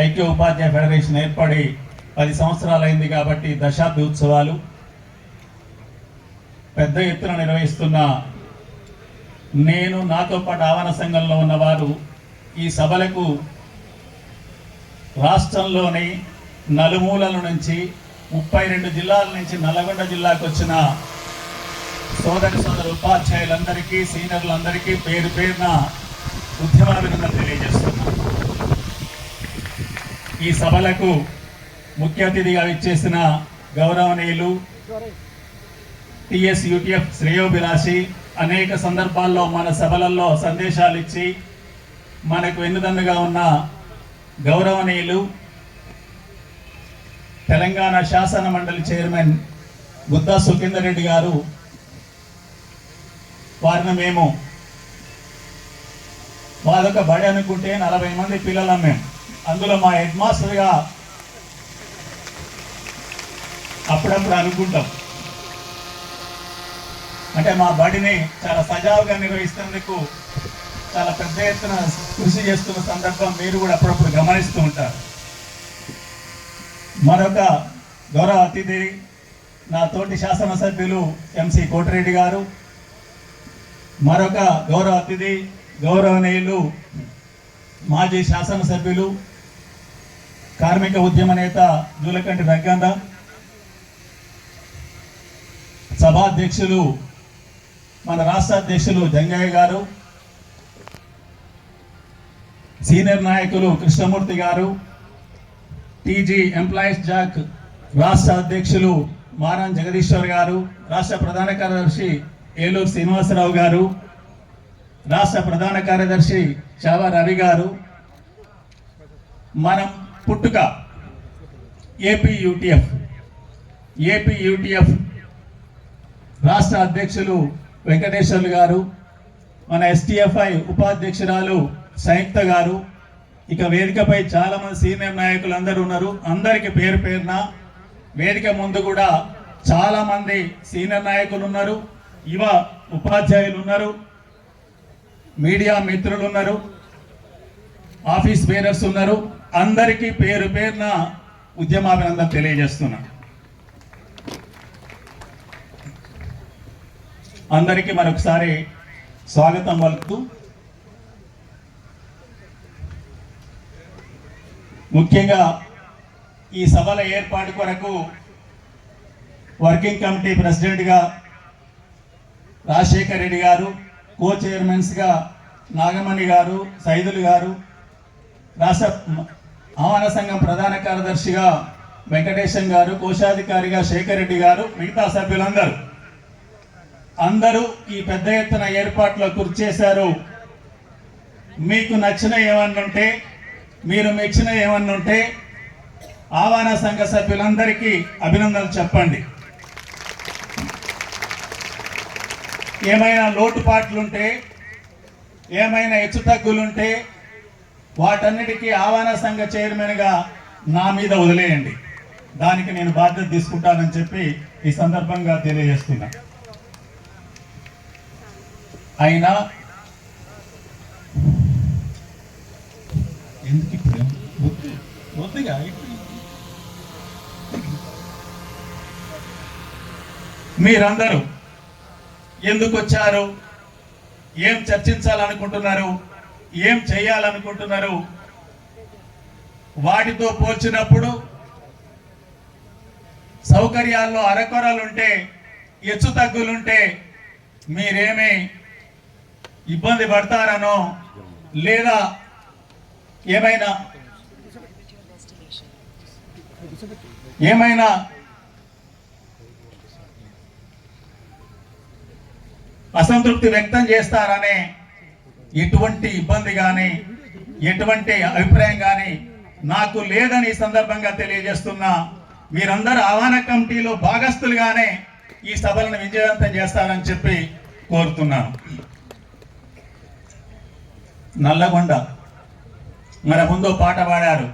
ఐక్య ఉపాధ్యాయ ఫెడరేషన్ ఏర్పడి 10 సంవత్సరాలైంది కాబట్టి దశాబ్ది ఉత్సవాలు పెద్ద ఎత్తున నిర్వహిస్తున్న నేను నాతో పాటు ఆహ్వాన సంఘంలో ఉన్నవారు ఈ సభలకు రాష్ట్రంలోని నలుమూలల నుంచి 32 జిల్లాల నుంచి నల్లగొండ జిల్లాకు వచ్చిన సోదర ఉపాధ్యాయులందరికీ సీనియర్లందరికీ పేరు పేరున ఉద్యమాభినందనలు తెలియజేస్తున్నాను. ఈ సభలకు ముఖ్య అతిథిగా విచ్చేసిన గౌరవనీయులు TSUTF శ్రేయోభిలాషి అనేక సందర్భాల్లో మన సభలలో సందేశాలు ఇచ్చి మనకు వెన్నుదన్నుగా ఉన్న గౌరవనీయులు తెలంగాణ శాసన మండలి చైర్మన్ గుద్దా సుఖేందర్ రెడ్డి గారు, వారిని మేము వాళ్ళొక బడి అనుకుంటే 40 మంది పిల్లలం మేము. అందులో మా హెడ్ మాస్టర్గా అప్పుడప్పుడు అనుకుంటాం. అంటే మా బడిని చాలా సజావుగా నిర్వహిస్తున్నందుకు చాలా పెద్ద ఎత్తున కృషి చేస్తున్న సందర్భం మీరు కూడా అప్పుడప్పుడు గమనిస్తూ ఉంటారు. మరొక గౌరవ అతిథి నా తోటి శాసనసభ్యులు MC కోటిరెడ్డి గారు, మరొక గౌరవ అతిథి గౌరవనీయులు మాజీ శాసనసభ్యులు కార్మిక ఉద్యమ నేత జూలకంటి రంగన్న, సభాధ్యక్షులు మన రాష్ట్ర అధ్యక్షులు జంగయ్య గారు, సీనియర్ నాయకులు కృష్ణమూర్తి గారు, TG ఎంప్లాయీస్ జాక్ రాష్ట్ర అధ్యక్షులు మారం జగదీశ్వర్ గారు, రాష్ట్ర ప్రధాన కార్యదర్శి ఏలూరు శ్రీనివాసరావు గారు, రాష్ట్ర ప్రధాన కార్యదర్శి చావా రవి గారు, మనం పుట్టుక ఏపీయూటీఎఫ్ రాష్ట్ర అధ్యక్షులు వెంకటేశ్వర్లు గారు, మన STFI ఉపాధ్యక్షురాలు సంయుక్త గారు, ఇక వేదికపై చాలా మంది సీనియర్ నాయకులు అందరూ ఉన్నారు. అందరికి పేరు పేరున వేదిక ముందు కూడా చాలా మంది సీనియర్ నాయకులు ఉన్నారు, యువ ఉపాధ్యాయులు ఉన్నారు, మీడియా మిత్రులు ఉన్నారు, ఆఫీస్ బేరర్స్ ఉన్నారు. అందరికీ పేరు పేరున ఉద్యమాభినందనలు తెలియజేస్తున్నా. అందరికీ మరొకసారి స్వాగతం పలుకుతూ, ముఖ్యంగా ఈ సభల ఏర్పాటు కొరకు వర్కింగ్ కమిటీ ప్రెసిడెంట్గా రాజశేఖర్ రెడ్డి గారు, కో చైర్మన్స్గా నాగమణి గారు, సైదులు గారు, రాష్ట్ర ఆహ్వాన సంఘం ప్రధాన కార్యదర్శిగా వెంకటేశం గారు, కోశాధికారిగా శేఖర్ రెడ్డి గారు, మిగతా సభ్యులందరూ ఈ పెద్ద ఎత్తున ఏర్పాట్లో కృషి చేశారు. మీకు నచ్చిన ఏమన్నుంటే, మీరు మెచ్చిన ఏమన్నుంటే ఆహ్వాన సంఘ సభ్యులందరికీ అభినందనలు చెప్పండి. ఏమైనా లోటుపాట్లుంటే, ఏమైనా హెచ్చుతగ్గులుంటే వాటన్నిటికీ ఆహ్వాన సంఘ చైర్మన్గా నా మీద వదిలేయండి. దానికి నేను బాధ్యత తీసుకుంటానని చెప్పి ఈ సందర్భంగా తెలియజేస్తున్నా. అయినా ఎందుకు ఇప్పుడు వద్దుగా మీరందరూ ఎందుకు వచ్చారు, ఏం చర్చించాలనుకుంటున్నారు, ఏం చేయాలనుకుంటున్నారు, వాటితో పోల్చినప్పుడు సౌకర్యాల్లో అరకొరలుంటే, హెచ్చు తగ్గులుంటే మీరేమీ ఇబ్బంది పడతారనో, లేదా ఏమైనా అసంతృప్తి వ్యక్తం చేస్తారనే ఎటువంటి ఇబ్బంది కానీ ఎటువంటి అభిప్రాయం కానీ నాకు లేదని ఈ సందర్భంగా తెలియజేస్తున్నా. మీరందరూ ఆహ్వాన కమిటీలో భాగస్థులుగానే ఈ సభలను విజయవంతం చేస్తారని చెప్పి కోరుతున్నాను. నల్లగొండ మన ముందు పాట పాడారు.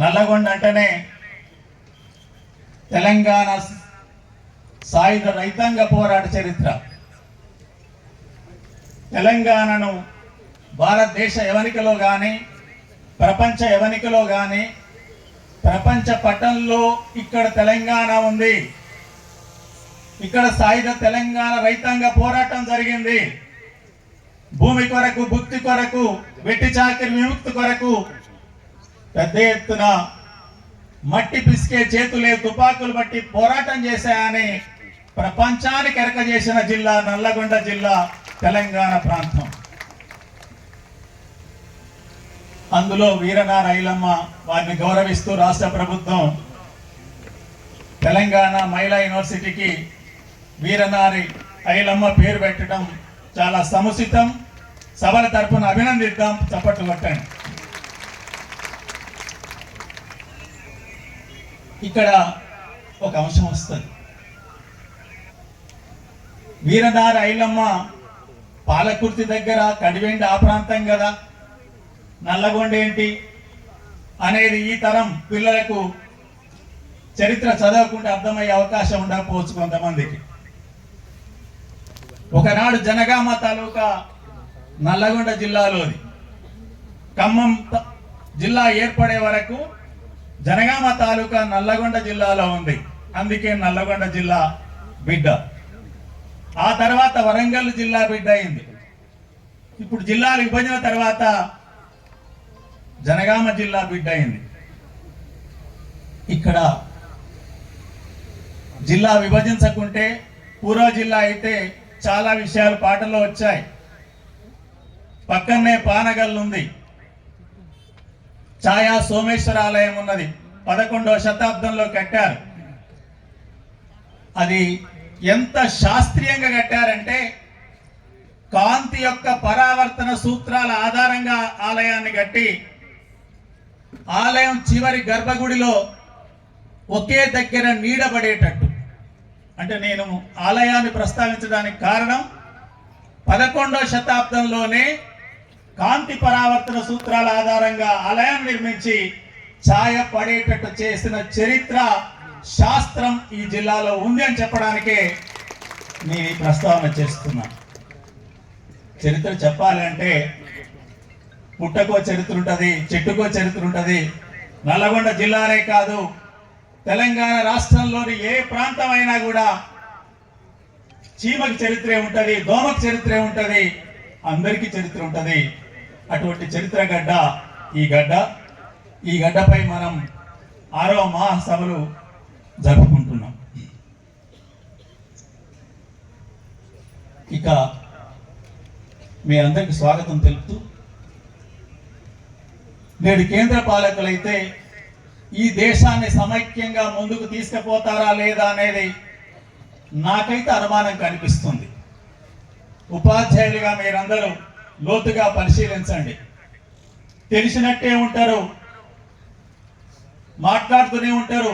నల్లగొండ అంటేనే తెలంగాణ సాయుధ రైతాంగ పోరాట చరిత్ర. తెలంగాణను భారతదేశ యవనికలో కానీ ప్రపంచ యవనికలో కానీ ప్రపంచ పటంలో ఇక్కడ తెలంగాణ ఉంది. ఇక్కడ సాయుధ తెలంగాణ రైతాంగ పోరాటం జరిగింది. భూమి కొరకు, భుక్తి కొరకు, వెట్టి చాకిరి విముక్తి కొరకు పెద్ద ఎత్తున మట్టి పిసికే చేతులే తుపాకులు బట్టి పోరాటం చేశాయని ప్రపంచానికి ఎరకజేసిన జిల్లా నల్లగొండ జిల్లా, తెలంగాణ ప్రాంతం. అందులో వీరనార ఐలమ్మ వారిని గౌరవిస్తూ రాష్ట్ర ప్రభుత్వం తెలంగాణ మహిళా యూనివర్సిటీకి వీరనారి ఐలమ్మ పేరు పెట్టడం చాలా సముచితం. సభల తరపున అభినందిద్దాం, చప్పట్లు కొట్టండి. ఇక్కడ ఒక అంశం వస్తుంది. వీరనారి ఐలమ్మ పాలకుర్తి దగ్గర కడివెండి ఆ ప్రాంతం కదా, నల్లగొండ ఏంటి అనేది ఈ తరం పిల్లలకు చరిత్ర చదవకుండా అర్థమయ్యే అవకాశం ఉండకపోవచ్చు కొంతమందికి. ఒకనాడు జనగామ తాలూకా నల్లగొండ జిల్లాలోది. ఖమ్మం జిల్లా ఏర్పడే వరకు జనగామ తాలూకా నల్లగొండ జిల్లాలో ఉంది. అందుకే నల్లగొండ జిల్లా బిడ్డ. ఆ తర్వాత వరంగల్ జిల్లా బిడ్డ అయింది. ఇప్పుడు జిల్లాల విభజన తర్వాత జనగామ జిల్లా బిడ్డ అయింది. ఇక్కడ జిల్లా విభజించకుంటే పూర్వ జిల్లా అయితే చాలా విషయాలు పాటల్లో వచ్చాయి. పక్కనే పానగల్ ఉంది, ఛాయా సోమేశ్వర ఆలయం ఉన్నది, 11వ శతాబ్దంలో కట్టారు. అది ఎంత శాస్త్రీయంగా కట్టారంటే కాంతి యొక్క పరావర్తన సూత్రాల ఆధారంగా ఆలయాన్ని కట్టి ఆలయం చివరి గర్భగుడిలో ఒకే దగ్గర నీడబడేటట్టు. అంటే నేను ఆలయాన్ని ప్రస్తావించడానికి కారణం 11వ శతాబ్దంలోనే కాంతి పరావర్తన సూత్రాల ఆధారంగా ఆలయాన్ని నిర్మించి ఛాయ పడేటట్టు చేసిన చరిత్ర, శాస్త్రం ఈ జిల్లాలో ఉంది అని చెప్పడానికే నేను ఈ ప్రస్తావన చేస్తున్నా. చరిత్ర చెప్పాలంటే పుట్టకో చరిత్ర ఉంటుంది, చెట్టుకో చరిత్ర ఉంటుంది. నల్లగొండ జిల్లానే కాదు, తెలంగాణ రాష్ట్రంలోని ఏ ప్రాంతం అయినా కూడా చీమకి చరిత్రే ఉంటుంది, దోమకి చరిత్రే ఉంటుంది, అందరికీ చరిత్ర ఉంటుంది. అటువంటి చరిత్ర గడ్డ ఈ గడ్డ. ఈ గడ్డపై మనం 6వ మహాసభలు జరుపుకుంటున్నాం. ఇక మీ అందరికి స్వాగతం తెలుపుతూ, నేడు కేంద్ర పాలకులైతే ఈ దేశాన్ని సమైక్యంగా ముందుకు తీసుకుపోతారా లేదా అనేది నాకైతే అనుమానం కనిపిస్తుంది. ఉపాధ్యాయులుగా మీరందరూ లోతుగా పరిశీలించండి. తెలిసినట్టే ఉంటారు, మాట్లాడుతూనే ఉంటారు,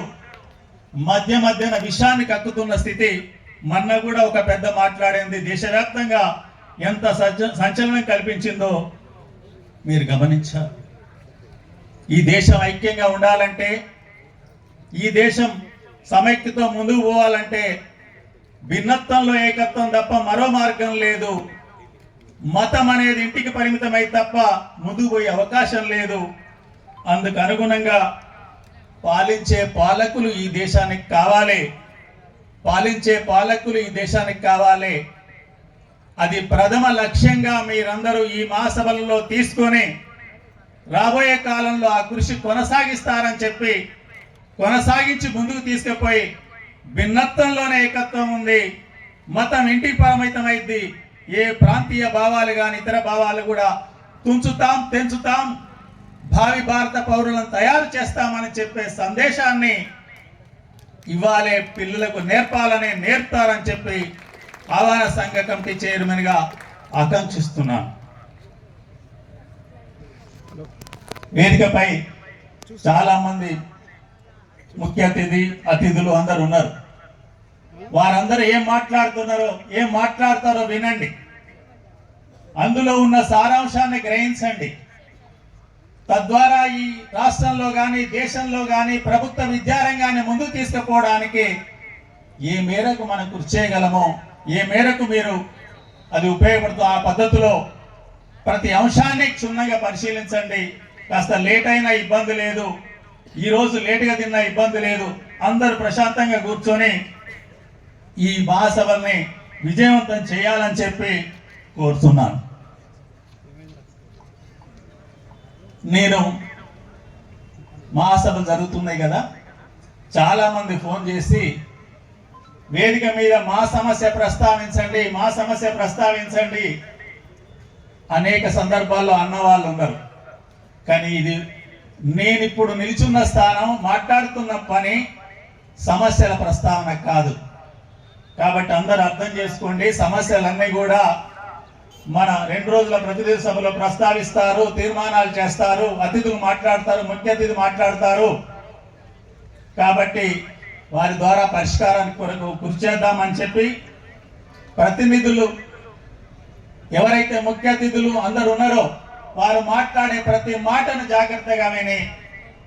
మధ్య మధ్యన విషాన్ని కక్కుతున్న స్థితి. మొన్న కూడా ఒక పెద్ద మాట్లాడింది దేశవ్యాప్తంగా ఎంత సంచలనం కల్పించిందో మీరు గమనించారు. ఈ దేశం ఐక్యంగా ఉండాలంటే, ఈ దేశం సమైక్యతో ముందుకు పోవాలంటే భిన్నత్వంలో ఏకత్వం తప్ప మరో మార్గం లేదు. మతం అనేది ఇంటికి పరిమితమై తప్ప ముందుకు పోయే అవకాశం లేదు. అందుకు అనుగుణంగా పాలించే పాలకులు ఈ దేశానికి కావాలి, పాలించే పాలకులు ఈ దేశానికి కావాలి. అది ప్రథమ లక్ష్యంగా మీరందరూ ఈ మహాసభలలో తీసుకొని రాబోయే కాలంలో ఆ కృషి కొనసాగిస్తారని చెప్పి, కొనసాగించి ముందుకు తీసుకుపోయి భిన్నత్వంలోనే ఏకత్వం ఉంది, మతం ఇంటికి పరిమితమైంది, ఏ ప్రాంతీయ భావాలు కానీ ఇతర భావాలు కూడా తుంచుతాం, తెంచుతాం, భావి భారత పౌరులను తయారు చేస్తామని చెప్పే సందేశాన్ని ఇవాళే పిల్లలకు నేర్పుతారని చెప్పి ఆహ్వాన సంఘ కమిటీ చైర్మన్గా ఆకాంక్షిస్తున్నాను. వేదికపై చాలా మంది ముఖ్య అతిథులు అందరు ఉన్నారు. వారందరూ ఏం మాట్లాడతారో వినండి. అందులో ఉన్న సారాంశాన్ని గ్రహించండి. తద్వారా ఈ రాష్ట్రంలో కానీ దేశంలో కానీ ప్రభుత్వ విద్యారంగాన్ని ముందుకు తీసుకుపోవడానికి ఏ మేరకు మనం కృషి చేయగలమో, ఏ మేరకు మీరు అది ఉపయోగపడుతూ ఆ పద్ధతిలో ప్రతి అంశాన్ని క్షుణ్ణంగా పరిశీలించండి. కాస్త లేట్ అయినా ఇబ్బంది లేదు, ఈరోజు లేటుగా తిన్నా ఇబ్బంది లేదు, అందరూ ప్రశాంతంగా కూర్చొని ఈ మహాసభల్ని విజయవంతం చేయాలని చెప్పి కోరుతున్నాను. నేను మహాసభలు జరుగుతున్నాయి కదా, చాలా మంది ఫోన్ చేసి వేదిక మీద మా సమస్య ప్రస్తావించండి, మా సమస్య ప్రస్తావించండి అనేక సందర్భాల్లో అన్న వాళ్ళు ఉన్నారు. కానీ ఇది నేను ఇప్పుడు నిల్చున్న స్థానం, మాట్లాడుతున్న పని సమస్యల ప్రస్తావన కాదు. కాబట్టి అందరూ అర్థం చేసుకోండి, సమస్యలన్నీ కూడా మన 2 రోజుల ప్రతినిధి సభలో ప్రస్తావిస్తారు, తీర్మానాలు చేస్తారు, అతిథులు మాట్లాడతారు, ముఖ్య అతిథి మాట్లాడతారు. కాబట్టి వారి ద్వారా పరిష్కారానికి కొరకు కృషి చేద్దామని చెప్పి ప్రతినిధులు ఎవరైతే ముఖ్య అతిథులు అందరూ ఉన్నారో వారు మాట్లాడే ప్రతి మాటను జాగ్రత్తగా విని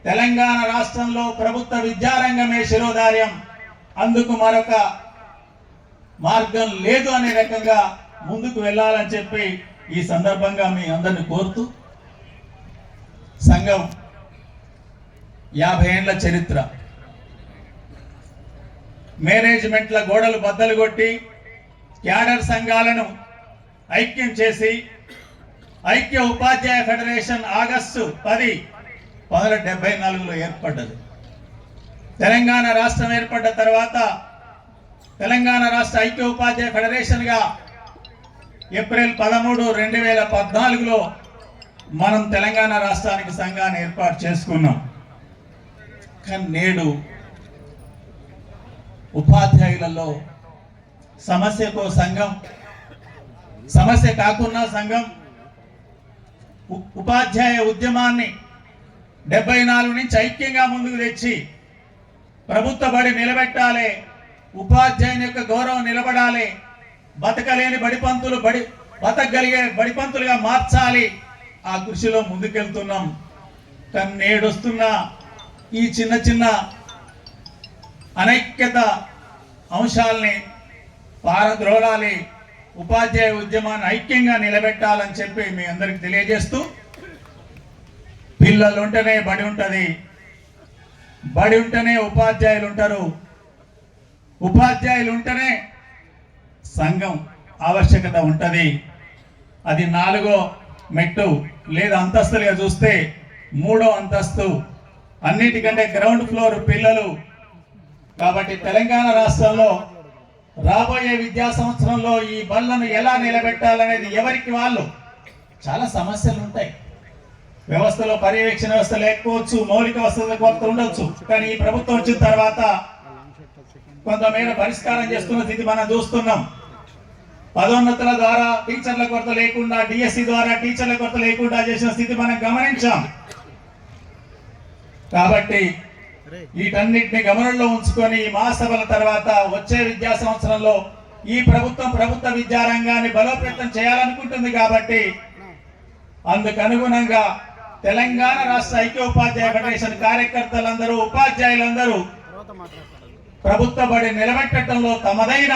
తెలంగాణ రాష్ట్రంలో ప్రభుత్వ విద్యారంగమే శిరోధార్యం, అందుకు మరొక మార్గం లేదు అనే రకంగా ముందుకు వెళ్ళాలని చెప్పి ఈ సందర్భంగా మీ అందరిని కోరుతూ, సంఘం 50 ఏళ్ల చరిత్ర, మేనేజ్మెంట్ల గోడలు బద్దలు కొట్టి క్యాడర్ సంఘాలను ఐక్యం చేసి ఐక్య ఉపాధ్యాయ ఫెడరేషన్ ఆగస్టు 10, 1974లో ఏర్పడ్డది. తెలంగాణ రాష్ట్రం ఏర్పడ్డ తర్వాత తెలంగాణ రాష్ట్ర ఐక్య ఉపాధ్యాయ ఫెడరేషన్గా ఏప్రిల్ 13, 2014లో మనం తెలంగాణ రాష్ట్రానికి సంఘాన్ని ఏర్పాటు చేసుకున్నాం. కానీ నేడు ఉపాధ్యాయులలో సమస్యకో సంఘం, సమస్య కాకున్నా సంఘం, ఉపాధ్యాయ ఉద్యమాన్ని 74 నుంచి ఐక్యంగా ముందుకు తెచ్చి ప్రభుత్వ బడి నిలబెట్టాలి, ఉపాధ్యాయుని యొక్క గౌరవం నిలబడాలి, బతకలేని బడిపంతులు బతకగలిగే బడిపంతులుగా మార్చాలి, ఆ కృషిలో ముందుకెళ్తున్నాం. కానీ నేడొస్తున్న ఈ చిన్న చిన్న అనైక్యత అంశాలని పారద్రోలాలి, ఉపాధ్యాయ ఉద్యమాన్ని ఐక్యంగా నిలబెట్టాలని చెప్పి మీ అందరికి తెలియజేస్తూ, పిల్లలు ఉంటేనే బడి ఉంటుంది, బడి ఉంటేనే ఉపాధ్యాయులు ఉంటారు, ఉపాధ్యాయులు ఉంటేనే సంఘం ఆవశ్యకత ఉంటుంది. అది 4వ మెట్టు లేదా అంతస్తులుగా చూస్తే 3వ అంతస్తు, అన్నిటికంటే గ్రౌండ్ ఫ్లోర్ పిల్లలు. కాబట్టి తెలంగాణ రాష్ట్రంలో రాబోయే విద్యా సంవత్సరంలో ఈ బళ్లను ఎలా నిలబెట్టాలనేది ఎవరికి వాళ్ళు చాలా సమస్యలు ఉంటాయి. వ్యవస్థలో పర్యవేక్షణ వ్యవస్థ లేకపోవచ్చు, మౌలిక వసతుల కొరత ఉండొచ్చు. కానీ ఈ ప్రభుత్వం వచ్చిన తర్వాత కొంతమేర పరిష్కారం చేస్తున్న స్థితి మనం చూస్తున్నాం. పదోన్నతుల ద్వారా టీచర్ల కొరత లేకుండా, డిఎస్సి ద్వారా టీచర్ల కొరత లేకుండా చేసిన స్థితి మనం గమనించాం. కాబట్టి వీటన్నిటిని గమనంలో ఉంచుకొని ఈ మహాసభల తర్వాత వచ్చే విద్యా సంవత్సరంలో ఈ ప్రభుత్వ విద్యారంగాన్ని బలోపేతం చేయాలనుకుంటుంది. కాబట్టి అందుకు అనుగుణంగా తెలంగాణ రాష్ట్ర ఐక్య ఉపాధ్యాయ ఫెడరేషన్ కార్యకర్తలందరూ, ఉపాధ్యాయులందరూ ప్రభుత్వ బడి నిలబెట్టడంలో తమదైన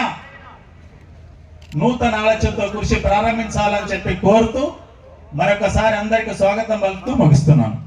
నూతన ఆలోచనతో కృషి ప్రారంభించాలని చెప్పి కోరుతూ మరొకసారి అందరికీ స్వాగతం పలుకుతూ ముగిస్తున్నాను.